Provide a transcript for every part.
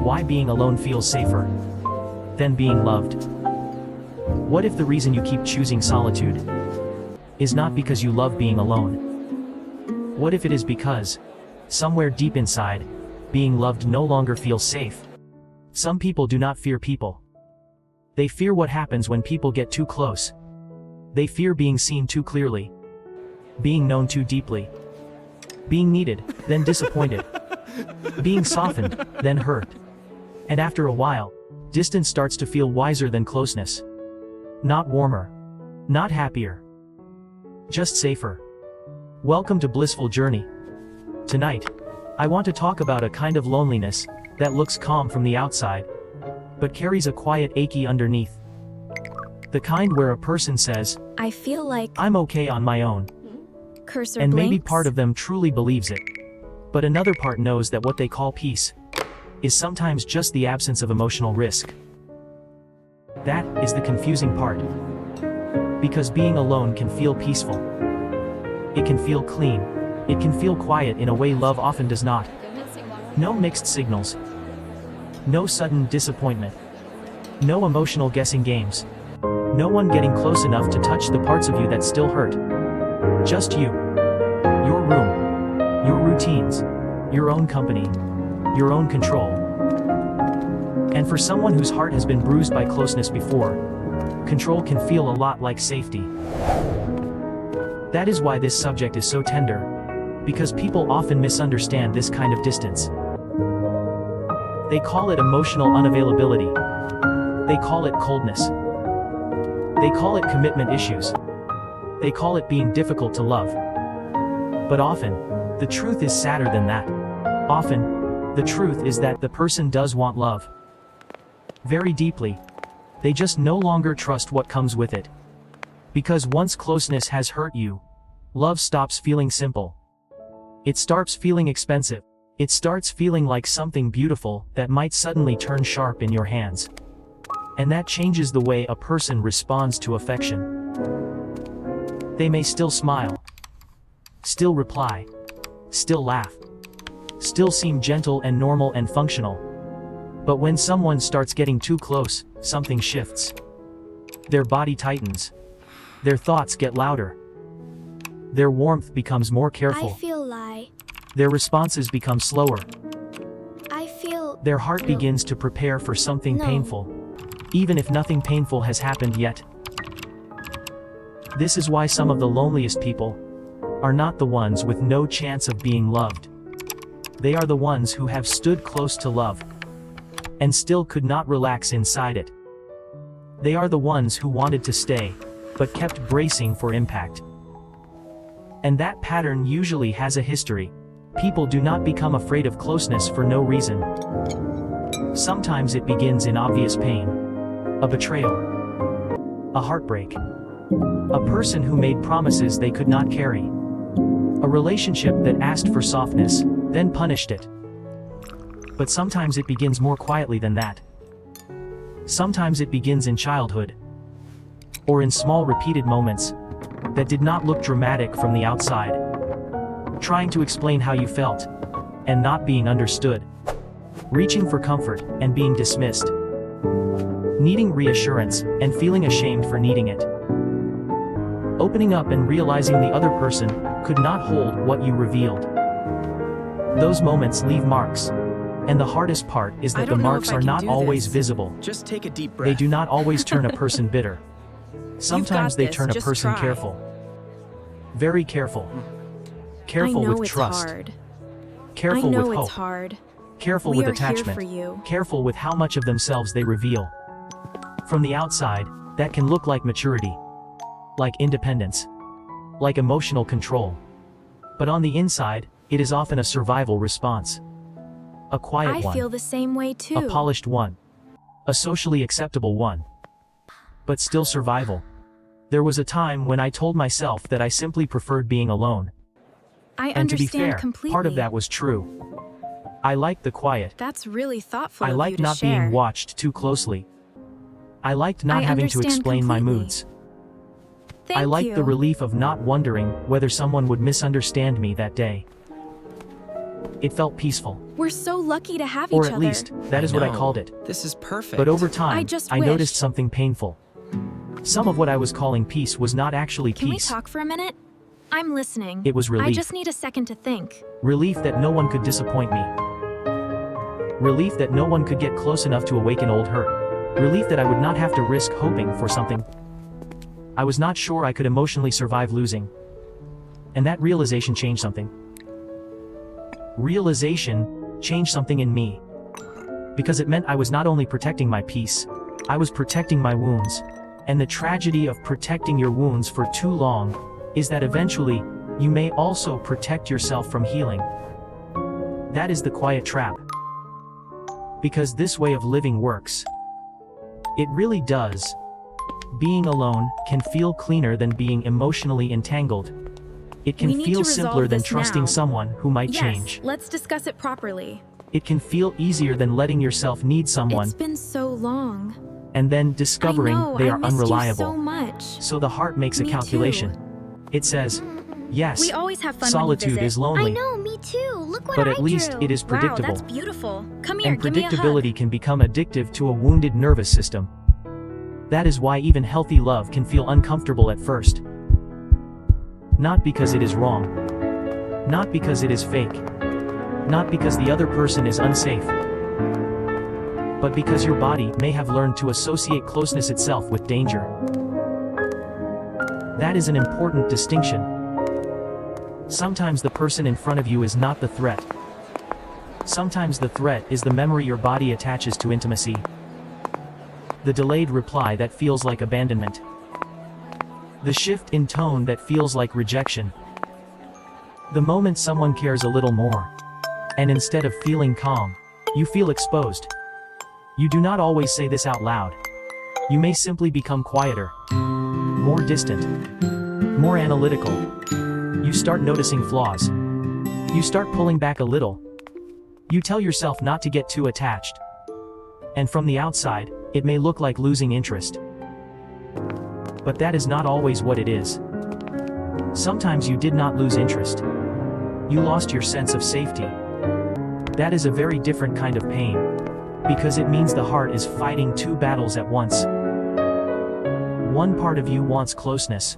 why being alone feels safer than being loved. What if the reason you keep choosing solitude is not because you love being alone? What if it is because, somewhere deep inside, being loved no longer feels safe? Some people do not fear people. They fear what happens when people get too close. They fear being seen too clearly, being known too deeply, being needed, then disappointed, being softened, then hurt. And after a while, distance starts to feel wiser than closeness. Not warmer, not happier, just safer. Welcome to Blissful Journey. Tonight, I want to talk about a kind of loneliness that looks calm from the outside, but carries a quiet achy underneath. The kind where a person says, I feel like I'm okay on my own. Cursor And maybe blinks. part of them truly believes it. But another part knows that what they call peace is sometimes just the absence of emotional risk. That is the confusing part. Because being alone can feel peaceful. It can feel clean. It can feel quiet in a way love often does not. No mixed signals. No sudden disappointment. No emotional guessing games. No one getting close enough to touch the parts of you that still hurt. Just you. Your room. Your routines. Your own company. Your own control. And for someone whose heart has been bruised by closeness before, control can feel a lot like safety. That is why this subject is so tender, because people often misunderstand this kind of distance. They call it emotional unavailability. They call it coldness. They call it commitment issues. They call it being difficult to love. But often, the truth is sadder than that. Often, the truth is that the person does want love. Very deeply. They just no longer trust what comes with it. Because once closeness has hurt you, love stops feeling simple. It starts feeling expensive. It starts feeling like something beautiful that might suddenly turn sharp in your hands. And that changes the way a person responds to affection. They may still smile, still reply, still laugh, still seem gentle and normal and functional. But when someone starts getting too close, something shifts. Their body tightens. Their thoughts get louder. Their warmth becomes more careful. I feel like Their responses become slower. I feel Their heart begins to prepare for something No. painful, even if nothing painful has happened yet. This is why some of the loneliest people are not the ones with no chance of being loved. They are the ones who have stood close to love and still could not relax inside it. They are the ones who wanted to stay, but kept bracing for impact. And that pattern usually has a history. People do not become afraid of closeness for no reason. Sometimes it begins in obvious pain. A betrayal. A heartbreak. A person who made promises they could not carry. A relationship that asked for softness, then punished it. But sometimes it begins more quietly than that. Sometimes it begins in childhood. Or in small repeated moments that did not look dramatic from the outside. Trying to explain how you felt, and not being understood. Reaching for comfort, and being dismissed. Needing reassurance, and feeling ashamed for needing it. Opening up and realizing the other person could not hold what you revealed. Those moments leave marks. And the hardest part is I that the don't know marks if I are can not do always this. visible. Just take a deep breath. They do not always turn a person bitter. Sometimes they this, turn a just person try. careful. Very careful. Careful I know with it's trust. hard. Careful I know with it's hope. hard. Careful We with are here attachment. for you. Careful with how much of themselves they reveal. From the outside, that can look like maturity. Like independence. Like emotional control. But on the inside, it is often a survival response. A quiet I one. feel the same way too. A polished one. A socially acceptable one. But still survival. There was a time when I told myself that I simply preferred being alone. I And to be understand fair, completely. part of that was true. I liked the quiet. That's really thoughtful I of you liked to not share. being watched too closely. I liked not I having to understand explain my completely. moods. Thank I liked you. the relief of not wondering whether someone would misunderstand me that day. It felt peaceful. We're so lucky to have Or each at other. least, that is what I know. called it. This is perfect. But over time, I noticed wish. something painful. Some of what I was calling peace was not actually Can we peace. talk for a minute? I'm listening. It was I relief. just need a second to think. Relief that no one could disappoint me. Relief that no one could get close enough to awaken old hurt. Relief that I would not have to risk hoping for something. I was not sure I could emotionally survive losing. And that realization changed something. Realization changed something in me. Because it meant I was not only protecting my peace, I was protecting my wounds. And the tragedy of protecting your wounds for too long is that eventually, you may also protect yourself from healing. That is the quiet trap. Because this way of living works. It really does. Being alone can feel cleaner than being emotionally entangled. It can We need feel to resolve simpler than this trusting now. someone who might Yes, change. let's discuss it properly. It can feel easier than letting yourself need someone It's been so long. and then discovering I know, they I are missed unreliable. You so much. So the heart makes a Me calculation. It says, yes, We always have fun solitude when you visit. is lonely. I know, me too. Look what But I at least drew. it is predictable. Wow, that's beautiful. Come here, And give me a hug. predictability can become addictive to a wounded nervous system. That is why even healthy love can feel uncomfortable at first. Not because it is wrong. Not because it is fake. Not because the other person is unsafe. But because your body may have learned to associate closeness itself with danger. That is an important distinction. Sometimes the person in front of you is not the threat. Sometimes the threat is the memory your body attaches to intimacy. The delayed reply that feels like abandonment. The shift in tone that feels like rejection. The moment someone cares a little more. And instead of feeling calm, you feel exposed. You do not always say this out loud. You may simply become quieter, more distant, more analytical. You start noticing flaws. You start pulling back a little. You tell yourself not to get too attached. And from the outside, it may look like losing interest. But that is not always what it is. Sometimes you did not lose interest. You lost your sense of safety. That is a very different kind of pain. Because it means the heart is fighting two battles at once. One part of you wants closeness.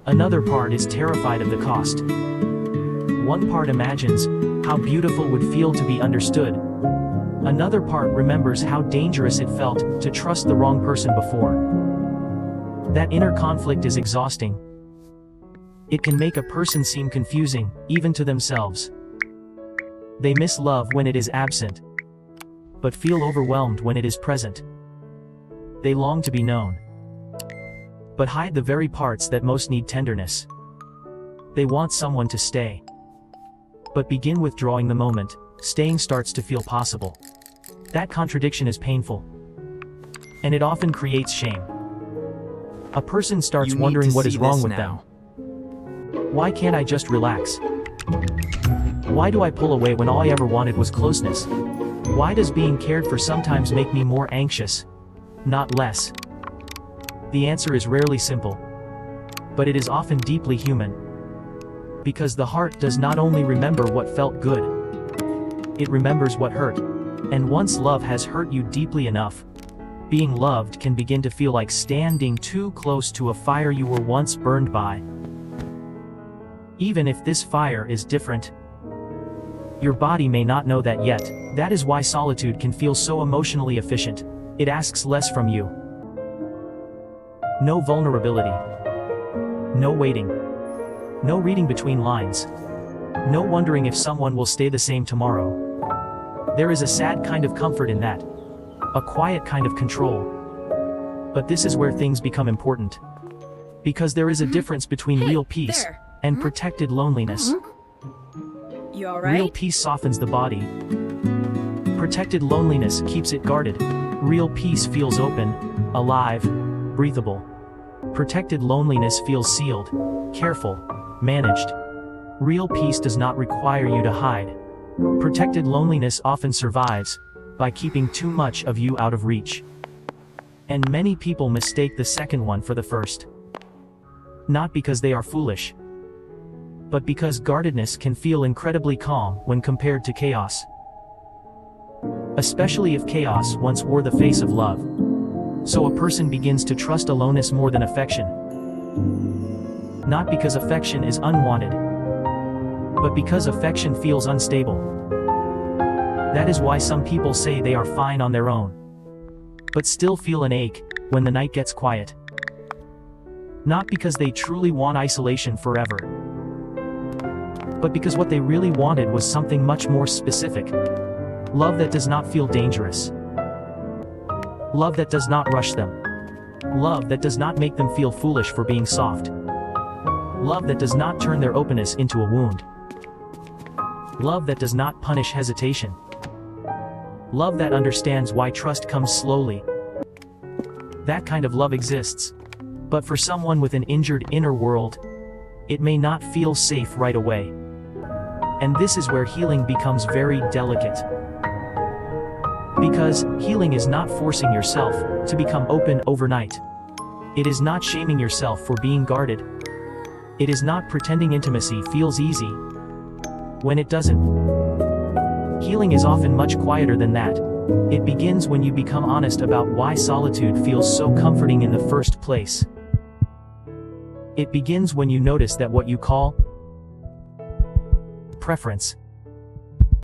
Another part is terrified of the cost. One part imagines how beautiful it would feel to be understood. Another part remembers how dangerous it felt to trust the wrong person before. That inner conflict is exhausting. It can make a person seem confusing, even to themselves. They miss love when it is absent, but feel overwhelmed when it is present. They long to be known, but hide the very parts that most need tenderness. They want someone to stay, but begin withdrawing the moment staying starts to feel possible. That contradiction is painful, and it often creates shame. A person starts You need wondering to what is see wrong this with now. them. Why can't I just relax? Why do I pull away when all I ever wanted was closeness? Why does being cared for sometimes make me more anxious, not less? The answer is rarely simple, but it is often deeply human. Because the heart does not only remember what felt good, it remembers what hurt. And once love has hurt you deeply enough, being loved can begin to feel like standing too close to a fire you were once burned by. Even if this fire is different, your body may not know that yet. That is why solitude can feel so emotionally efficient. It asks less from you. No vulnerability. No waiting. No reading between lines. No wondering if someone will stay the same tomorrow. There is a sad kind of comfort in that. A quiet kind of control. But this is where things become important. Because there is a difference between Hey, real peace there. and protected loneliness. You all Real right? peace softens the body. Protected loneliness keeps it guarded. Real peace feels open, alive, breathable. Protected loneliness feels sealed, careful, managed. Real peace does not require you to hide. Protected loneliness often survives by keeping too much of you out of reach. And many people mistake the second one for the first. Not because they are foolish, but because guardedness can feel incredibly calm when compared to chaos. Especially if chaos once wore the face of love. So a person begins to trust aloneness more than affection. Not because affection is unwanted, but because affection feels unstable. That is why some people say they are fine on their own, but still feel an ache when the night gets quiet. Not because they truly want isolation forever, but because what they really wanted was something much more specific. Love that does not feel dangerous. Love that does not rush them. Love that does not make them feel foolish for being soft. Love that does not turn their openness into a wound. Love that does not punish hesitation. Love that understands why trust comes slowly. That kind of love exists. But for someone with an injured inner world, it may not feel safe right away. And this is where healing becomes very delicate. Because healing is not forcing yourself to become open overnight. It is not shaming yourself for being guarded. It is not pretending intimacy feels easy when it doesn't. Healing is often much quieter than that. It begins when you become honest about why solitude feels so comforting in the first place. It begins when you notice that what you call preference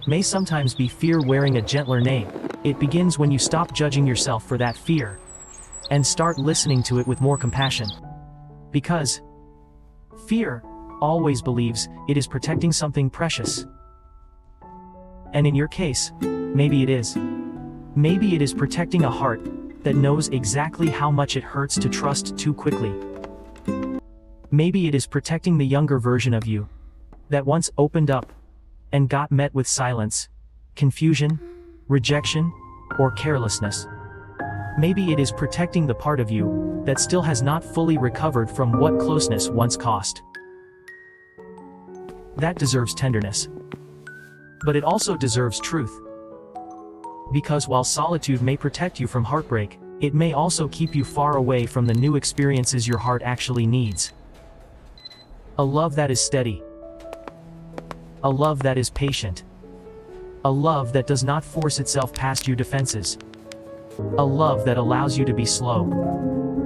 may sometimes be fear wearing a gentler name. It begins when you stop judging yourself for that fear and start listening to it with more compassion. Because fear always believes it is protecting something precious. And in your case, maybe it is. Maybe it is protecting a heart that knows exactly how much it hurts to trust too quickly. Maybe it is protecting the younger version of you that once opened up and got met with silence, confusion, rejection, or carelessness. Maybe it is protecting the part of you that still has not fully recovered from what closeness once cost. That deserves tenderness. But it also deserves truth. Because while solitude may protect you from heartbreak, it may also keep you far away from the new experiences your heart actually needs. A love that is steady. A love that is patient. A love that does not force itself past your defenses. A love that allows you to be slow.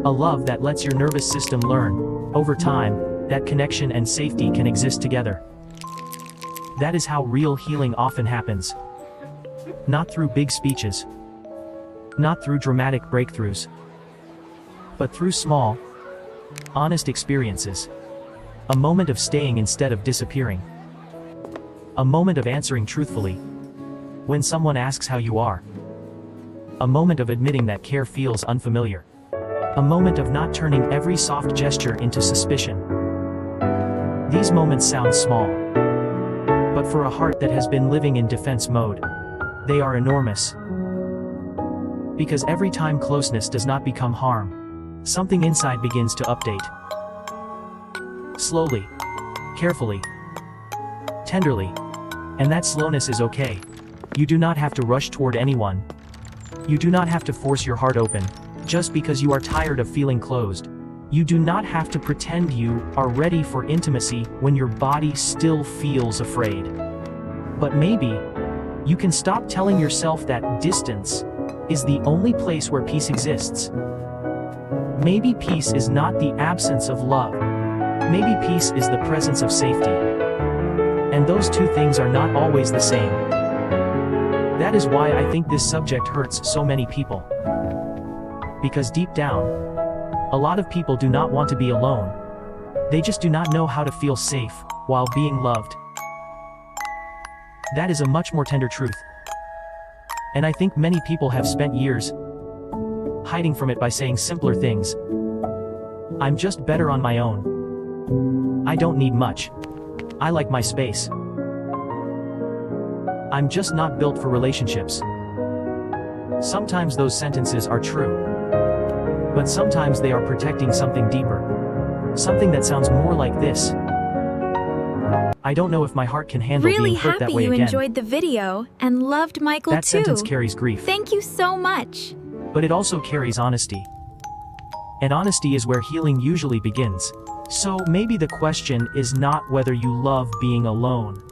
A love that lets your nervous system learn, over time, that connection and safety can exist together. That is how real healing often happens. Not through big speeches. Not through dramatic breakthroughs. But through small, honest experiences. A moment of staying instead of disappearing. A moment of answering truthfully when someone asks how you are. A moment of admitting that care feels unfamiliar. A moment of not turning every soft gesture into suspicion. These moments sound small. But for a heart that has been living in defense mode, they are enormous. Because every time closeness does not become harm, something inside begins to update. Slowly, carefully, tenderly. And that slowness is okay. You do not have to rush toward anyone. You do not have to force your heart open, just because you are tired of feeling closed. You do not have to pretend you are ready for intimacy when your body still feels afraid. But maybe, you can stop telling yourself that distance is the only place where peace exists. Maybe peace is not the absence of love. Maybe peace is the presence of safety. And those two things are not always the same. That is why I think this subject hurts so many people. Because deep down, a lot of people do not want to be alone. They just do not know how to feel safe while being loved. That is a much more tender truth. And I think many people have spent years hiding from it by saying simpler things. I'm just better on my own. I don't need much. I like my space. I'm just not built for relationships. Sometimes those sentences are true. But sometimes they are protecting something deeper. Something that sounds more like this. I don't know if my heart can handle being hurt that way again. Really happy you enjoyed the video and loved Michael too. That sentence carries grief. Thank you so much. But it also carries honesty. And honesty is where healing usually begins. So maybe the question is not whether you love being alone.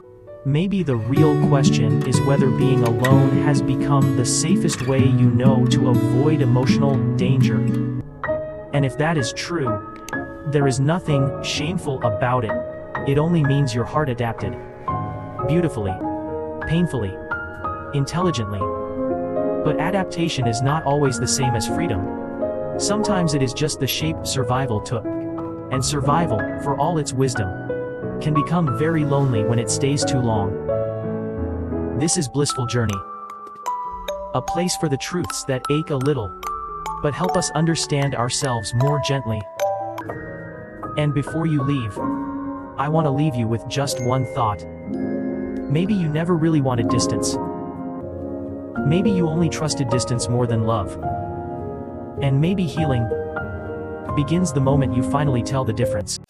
Maybe the real question is whether being alone has become the safest way you know to avoid emotional danger. And if that is true, there is nothing shameful about it. It only means your heart adapted. Beautifully, painfully, intelligently. But adaptation is not always the same as freedom. Sometimes it is just the shape survival took. And survival, for all its wisdom, can become very lonely when it stays too long. This is Blissful Journey. A place for the truths that ache a little, but help us understand ourselves more gently. And before you leave, I want to leave you with just one thought. Maybe you never really wanted distance. Maybe you only trusted distance more than love. And maybe healing begins the moment you finally tell the difference.